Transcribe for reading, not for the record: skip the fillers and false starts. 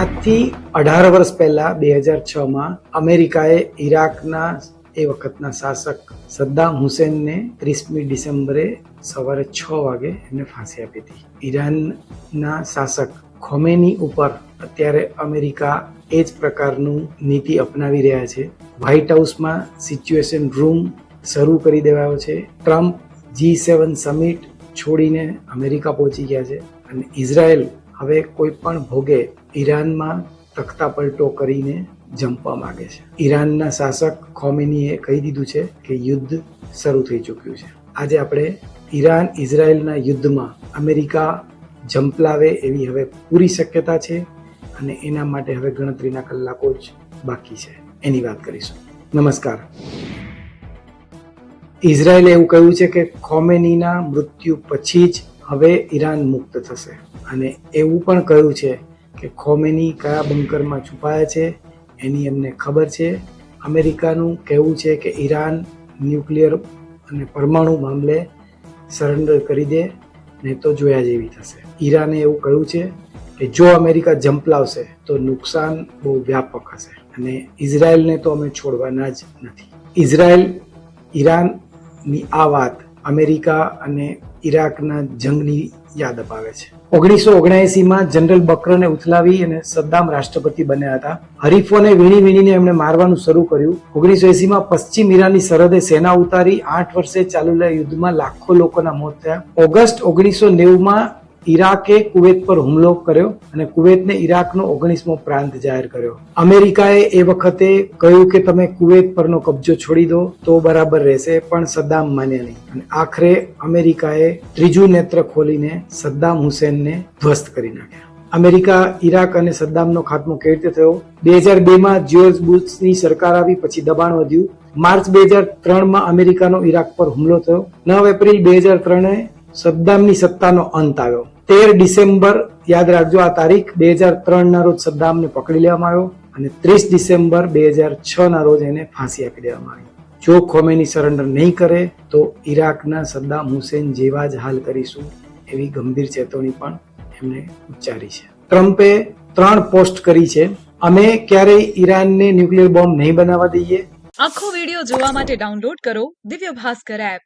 આજથી 18 વર્ષ પહેલા 2006માં અમેરિકાએ ઈરાકના એ વખતના શાસક સદ્દામ હુસેનને 30મી ડિસેમ્બરે સવારે 6 વાગે એમને ફાંસી આપી હતી. ઈરાનના શાસક ખોમેની ઉપર અત્યારે અમેરિકા એ જ પ્રકારનું નીતિ અપનાવી રહ્યા છે. વ્હાઇટ હાઉસમાં સિચ્યુએશન રૂમ શરૂ કરી દેવાયો છે. ટ્રમ્પ G7 સમિટ છોડીને અમેરિકા પહોંચી ગયા છે અને ઇઝરાયલ હવે કોઈ પણ ભોગે ઈરાનમાં તખ્તા પલટો કરીને જંપવા માંગે છે. ઈરાનના શાસક ખોમેનીએ કહી દીધું છે કે યુદ્ધ શરૂ થઈ ચૂક્યું છે. આજે આપણે ઈરાન ઇઝરાયલના યુદ્ધમાં અમેરિકા ઝંપલાવે એવી હવે પૂરી શક્યતા છે અને એના માટે હવે ગણતરીના કલાકો જ બાકી છે. એની વાત કરીશું. નમસ્કાર. ઇઝરાયલે એવું કહ્યું છે કે ખોમેનીના મૃત્યુ પછી જ હવે ઈરાન મુક્ત થશે અને એવું પણ કહ્યું છે કે ખોમેની કયા બંકરમાં છુપાયા છે એની એમને ખબર છે. અમેરિકાનું કહેવું છે કે ઈરાન ન્યુક્લિયર અને પરમાણુ મામલે સરેન્ડર કરી દે નહીં તો જોયા જેવી થશે. ઈરાને એવું કહ્યું છે કે જો અમેરિકા ઝંપલાવશે તો નુકસાન બહુ વ્યાપક હશે અને ઇઝરાયલને તો અમે છોડવાના જ નથી. ઇઝરાયલ ઈરાનની આ વાત અમેરિકા અને ઈરાકના જંગની યાદ અપાવે છે. 1979માં જનરલ બકરને ઉથલાવી અને સદ્દામ રાષ્ટ્રપતિ બન્યા હતા. હરીફોને વીણીને એમણે મારવાનું શરૂ કર્યું. 1980માં પશ્ચિમ ઈરાનની સરહદે સેના ઉતારી 8 વર્ષે ચાલેલા યુદ્ધમાં લાખો લોકોના મોત થયા. ઓગસ્ટ 1990માં ઈરાકે કુવેત પર હુમલો કર્યો અને કુવેતને ઈરાકનો 19મો પ્રાંત જાહેર કર્યો. અમેરિકાએ એ વખતે કહ્યું કે તમે કુવેત પરનો કબજો છોડી દો તો બરાબર રહેશે, પણ સદ્દામ માન્યા નહીં અને આખરે અમેરિકાએ ત્રીજું નેત્ર ખોલીને સદ્દામ હુસેનને ધ્વસ્ત કરી નાખ્યા. અમેરિકા ઈરાક અને સદ્દામનો ખાત્મો કેવી રીતે થયો? 2002માં જ્યોર્જ બુશની સરકાર આવી, પછી દબાણ વધ્યું. માર્ચ 2003માં અમેરિકાનો ઈરાક પર હુમલો થયો. 9 એપ્રિલ 2003એ સદ્દામની સત્તાનો અંત આવ્યો. 13 ડિસેમ્બર યાદ રાખજો આ તારીખ, 2003ના રોજ સદ્દામને પકડી લેવામાં આવ્યો અને 30 ડિસેમ્બર 2006ના રોજ એને ફાંસી આપી દેવામાં આવી. જો ખોમેની સરેન્ડર નહીં કરે તો ઈરાકના સદ્દામ હુસેન જેવા જ હાલ કરીશું એવી ગંભીર ચેતવણી પણ એમણે ઉચ્ચારી છે. ટ્રમ્પે 3 પોસ્ટ કરી છે. અમે ક્યારેય ઈરાનને ન્યુક્લિયર બોમ્બ નહીં બનાવવા દઈએ. આખો વિડિયો જોવા માટે ડાઉનલોડ કરો દિવ્ય ભાસ્કર એપ.